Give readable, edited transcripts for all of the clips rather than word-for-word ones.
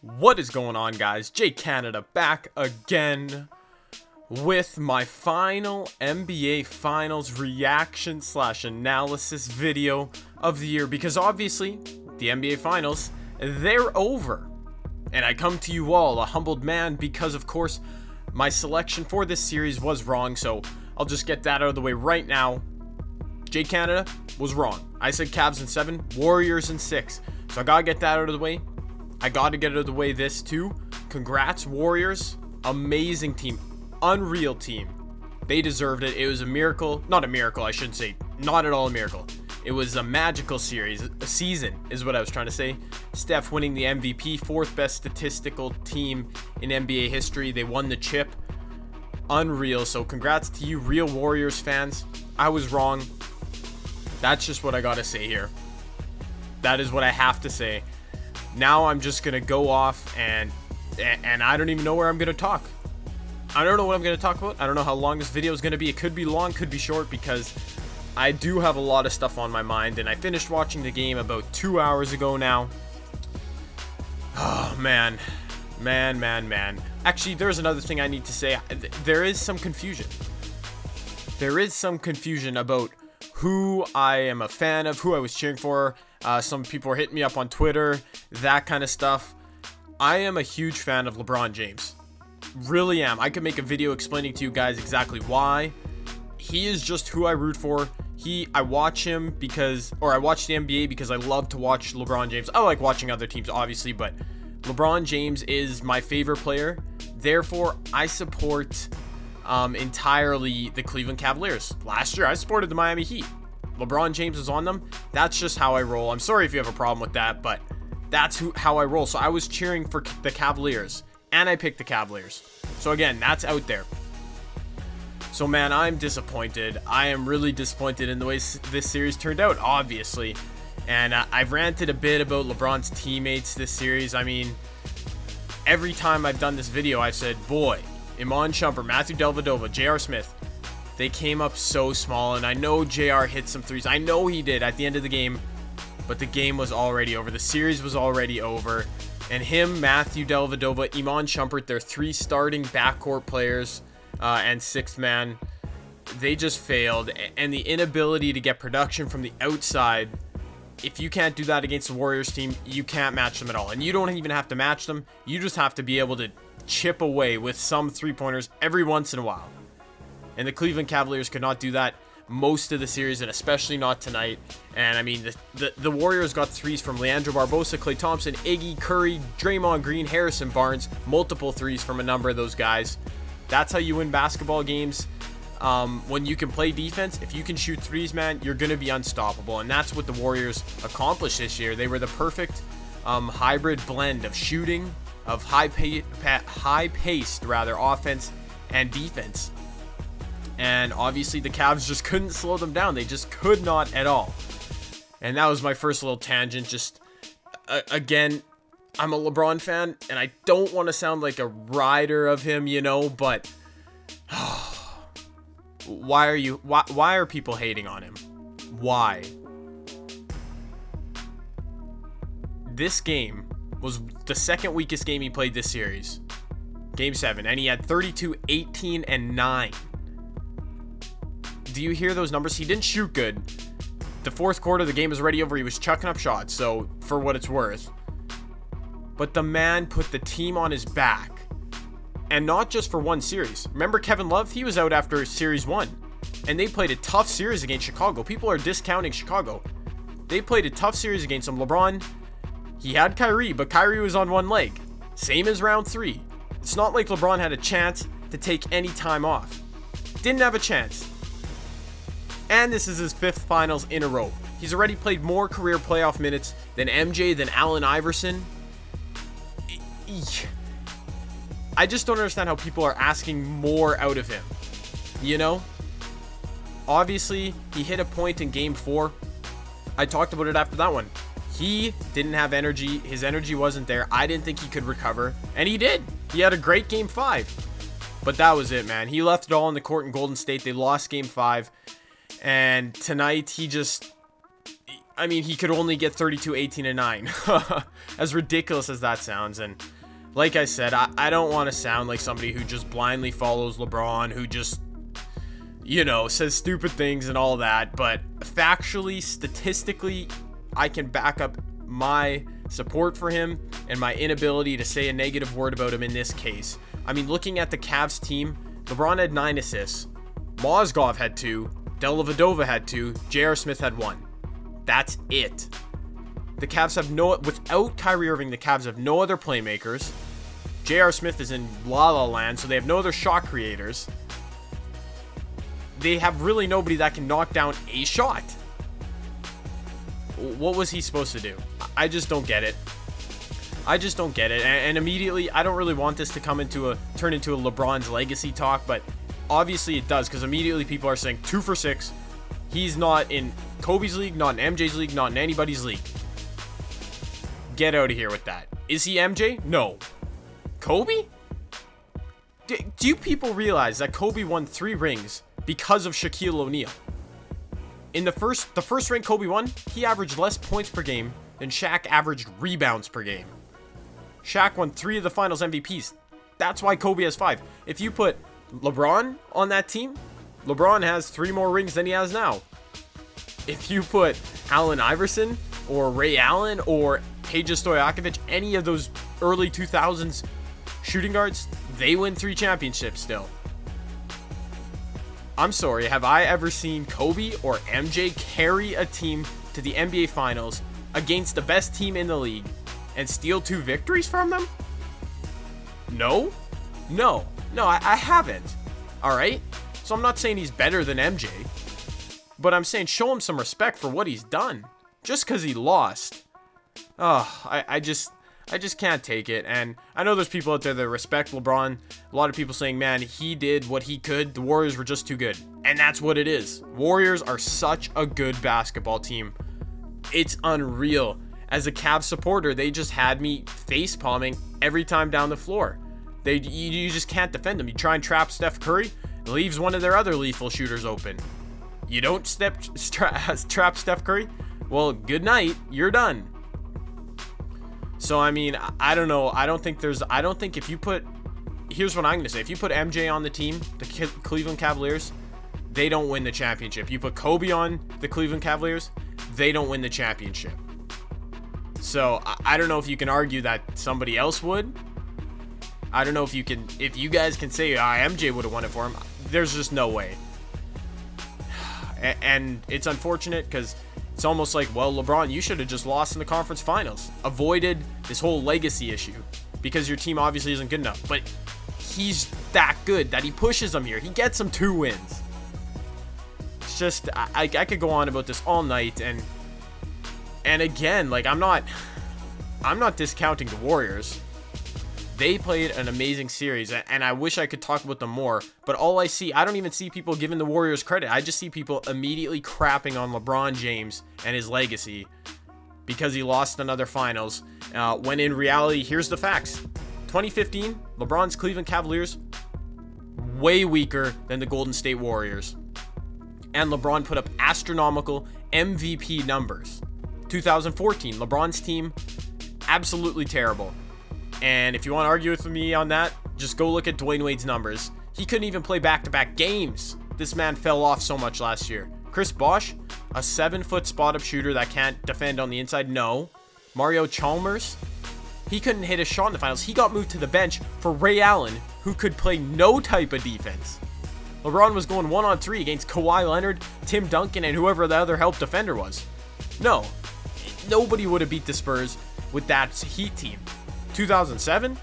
What is going on, guys? Jay Canada back again with my final NBA Finals reaction / analysis video of the year, because obviously the NBA Finals, they're over, and I come to you all a humbled man because of course my selection for this series was wrong. So I'll just get that out of the way right now. Jay Canada was wrong. I said Cavs in 7, Warriors in 6, so I gotta get that out of the way. I got to get out of the way this too. Congrats, Warriors. Amazing team. Unreal team. They deserved it. It was a miracle. Not a miracle, I should say. Not at all a miracle. It was a magical series. A season is what I was trying to say. Steph winning the MVP. 4th best statistical team in NBA history. They won the chip. Unreal. So congrats to you, real Warriors fans. I was wrong. That's just what I got to say here. That is what I have to say. Now I'm just gonna go off and I don't even know where I'm gonna talk. I don't know what I'm gonna talk about. I don't know how long this video is gonna be. It could be long, could be short, because I do have a lot of stuff on my mind, and I finished watching the game about 2 hours ago now. Oh man. Actually, there's another thing I need to say. There is some confusion. There is some confusion about who I am a fan of, who I was cheering for. Some people are hitting me up on Twitter, that kind of stuff. I am a huge fan of LeBron James. Really am. I could make a video explaining to you guys exactly why. He is just who I root for. I watch him because, or I watch the NBA because I love to watch LeBron James. I like watching other teams, obviously, but LeBron James is my favorite player. Therefore, I support entirely the Cleveland Cavaliers. Last year, I supported the Miami Heat. LeBron James is on them. That's just how I roll. I'm sorry if you have a problem with that, but that's how I roll. So I was cheering for the Cavaliers, and I picked the Cavaliers. So again, that's out there. So man, I'm disappointed. I am really disappointed in the way this series turned out, obviously. And I've ranted a bit about LeBron's teammates this series. I mean, every time I've done this video, I've said, boy, Iman Shumpert, Matthew Dellavedova, J.R. Smith, they came up so small, and I know JR hit some threes. I know he did at the end of the game, but the game was already over. The series was already over. And him, Matthew Dellavedova, Iman Shumpert, their 3 starting backcourt players and 6th man, they just failed. And the inability to get production from the outside, if you can't do that against the Warriors team, you can't match them at all. And you don't even have to match them. You just have to be able to chip away with some 3-pointers every once in a while. And the Cleveland Cavaliers could not do that most of the series, and especially not tonight. And I mean, the Warriors got threes from Leandro Barbosa, Klay Thompson, Iggy, Curry, Draymond Green, Harrison Barnes. Multiple threes from a number of those guys. That's how you win basketball games. When you can play defense, if you can shoot threes, man, you're going to be unstoppable. And that's what the Warriors accomplished this year. They were the perfect hybrid blend of shooting, of high-paced offense and defense. And obviously the Cavs just couldn't slow them down. They just could not at all. And that was my first little tangent. Just again, I'm a LeBron fan, and I don't want to sound like a rider of him, you know, but why are people hating on him? Why? This game was the second weakest game he played this series. Game 7, and he had 32, 18, and 9. Do you hear those numbers? He didn't shoot good. The 4th quarter, the game was already over. He was chucking up shots, so for what it's worth. But the man put the team on his back. And not just for one series. Remember Kevin Love? He was out after series 1. And they played a tough series against Chicago. People are discounting Chicago. They played a tough series against them. LeBron, he had Kyrie, but Kyrie was on one leg. Same as round 3. It's not like LeBron had a chance to take any time off. Didn't have a chance. And this is his 5th finals in a row. He's already played more career playoff minutes than MJ, than Allen Iverson. I just don't understand how people are asking more out of him. You know? Obviously, he hit a point in game 4. I talked about it after that one. He didn't have energy. His energy wasn't there. I didn't think he could recover. And he did. He had a great game 5. But that was it, man. He left it all on the court in Golden State. They lost game 5. And tonight, I mean, he could only get 32, 18, and 9. As ridiculous as that sounds. And like I said, I don't want to sound like somebody who just blindly follows LeBron, who just, you know, says stupid things and all that. But factually, statistically, I can back up my support for him and my inability to say a negative word about him in this case. I mean, looking at the Cavs team, LeBron had 9 assists. Mozgov had 2. Dellavedova had 2. J.R. Smith had 1. That's it. The Cavs have without Kyrie Irving, the Cavs have no other playmakers. J.R. Smith is in La La Land, so they have no other shot creators. They have really nobody that can knock down a shot. What was he supposed to do? I just don't get it. I just don't get it. And immediately, I don't really want this to turn into a LeBron's legacy talk, but obviously it does, because immediately people are saying 2 for 6. He's not in Kobe's league, not in MJ's league, not in anybody's league. Get out of here with that. Is he MJ? No. Kobe? Do you people realize that Kobe won 3 rings because of Shaquille O'Neal? In the first ring Kobe won, he averaged less points per game than Shaq averaged rebounds per game. Shaq won 3 of the finals MVPs. That's why Kobe has 5. If you put LeBron on that team, LeBron has 3 more rings than he has now. If you put Allen Iverson or Ray Allen or Peja Stojakovic, any of those early 2000s shooting guards, they win 3 championships still. I'm sorry, have I ever seen Kobe or MJ carry a team to the NBA Finals against the best team in the league and steal 2 victories from them? No, I haven't. All right, so I'm not saying he's better than MJ, but I'm saying show him some respect for what he's done. Just because he lost, I just can't take it. And I know there's people out there that respect LeBron. A lot of people saying, man, he did what he could. The Warriors were just too good. And that's what it is. Warriors are such a good basketball team. It's unreal. As a Cavs supporter, they just had me face palming every time down the floor. You just can't defend them. You try and trap Steph Curry, it leaves one of their other lethal shooters open. You don't trap Steph Curry? Well, good night. You're done. So, I mean, I don't know. I don't think if you put, here's what I'm going to say. If you put MJ on the team, the Cleveland Cavaliers, they don't win the championship. You put Kobe on the Cleveland Cavaliers, they don't win the championship. So, I don't know if you can argue that somebody else would. I don't know if you guys can say, MJ would have won it for him. There's just no way. And it's unfortunate because it's almost like, well, LeBron, you should have just lost in the conference finals. Avoided this whole legacy issue because your team obviously isn't good enough. But he's that good that he pushes them here. He gets them 2 wins. It's just, I could go on about this all night. And again, like, I'm not discounting the Warriors. They played an amazing series, and I wish I could talk about them more. But all I see, I don't even see people giving the Warriors credit. I just see people immediately crapping on LeBron James and his legacy because he lost another finals. When in reality, here's the facts. 2015, LeBron's Cleveland Cavaliers, way weaker than the Golden State Warriors. And LeBron put up astronomical MVP numbers. 2014, LeBron's team, absolutely terrible. And if you want to argue with me on that, just go look at Dwayne Wade's numbers. He couldn't even play back-to-back games. This man fell off so much last year. Chris Bosh, a 7-foot spot-up shooter that can't defend on the inside, no. Mario Chalmers, he couldn't hit a shot in the finals. He got moved to the bench for Ray Allen, who could play no type of defense. LeBron was going 1-on-3 against Kawhi Leonard, Tim Duncan, and whoever the other help defender was. No, nobody would have beat the Spurs with that Heat team. 2007,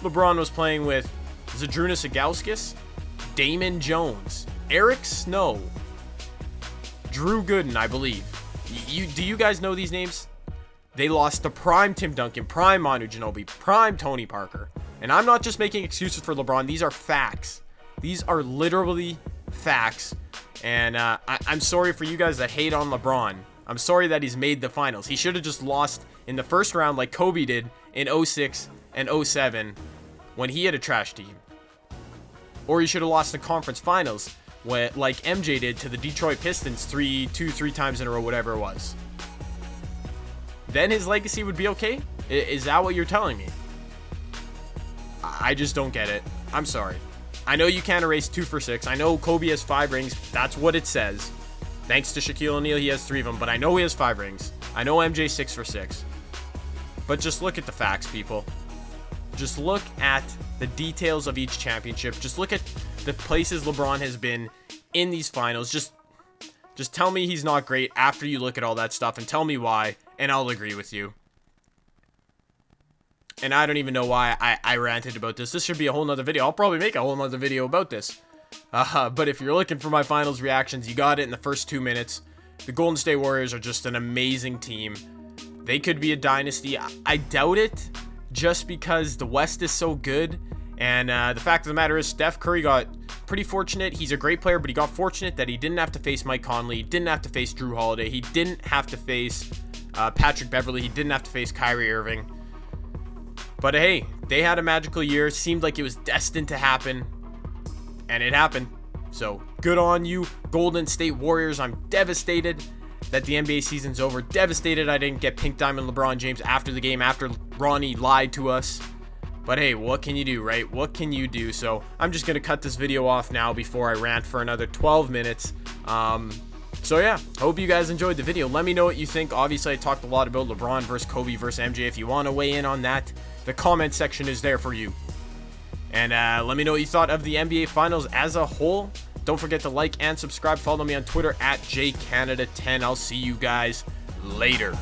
LeBron was playing with Zydrunas Ilgauskas, Damon Jones, Eric Snow, Drew Gooden, I believe. Do you guys know these names? They lost to prime Tim Duncan, prime Manu Ginobili, prime Tony Parker. And I'm not just making excuses for LeBron. These are facts. These are literally facts. And I'm sorry for you guys that hate on LeBron. I'm sorry that he's made the finals. He should have just lost in the first round like Kobe did in 06 and 07 when he had a trash team. Or he should have lost the conference finals like MJ did to the Detroit Pistons 3 times in a row, whatever it was. then his legacy would be okay? Is that what you're telling me? I just don't get it. I'm sorry. I know you can't erase 2 for 6. I know Kobe has 5 rings. That's what it says. Thanks to Shaquille O'Neal, he has 3 of them, but I know he has 5 rings. I know MJ 6 for 6. But just look at the facts, people. Just look at the details of each championship. Just look at the places LeBron has been in these finals. Just tell me he's not great after you look at all that stuff, and tell me why, and I'll agree with you. And I don't even know why I ranted about this. This should be a whole nother video. I'll probably make a whole nother video about this. But if you're looking for my finals reactions, you got it in the first 2 minutes. The Golden State Warriors are just an amazing team. They could be a dynasty. I doubt it, just because the West is so good. And the fact of the matter is, Steph Curry got pretty fortunate. He's a great player, but he got fortunate that he didn't have to face Mike Conley. He didn't have to face Drew Holiday. He didn't have to face Patrick Beverley. He didn't have to face Kyrie Irving. But hey, they had a magical year. Seemed like it was destined to happen. And it happened. So good on you, Golden State Warriors. I'm devastated that the NBA season's over. Devastated I didn't get Pink Diamond LeBron James after the game, after Ronnie lied to us. But hey, what can you do, right? What can you do? So I'm just going to cut this video off now before I rant for another 12 minutes. So yeah, hope you guys enjoyed the video. Let me know what you think. Obviously, I talked a lot about LeBron versus Kobe versus MJ. If you want to weigh in on that, the comment section is there for you. And let me know what you thought of the NBA Finals as a whole. Don't forget to like and subscribe. Follow me on Twitter at JCanada10. I'll see you guys later.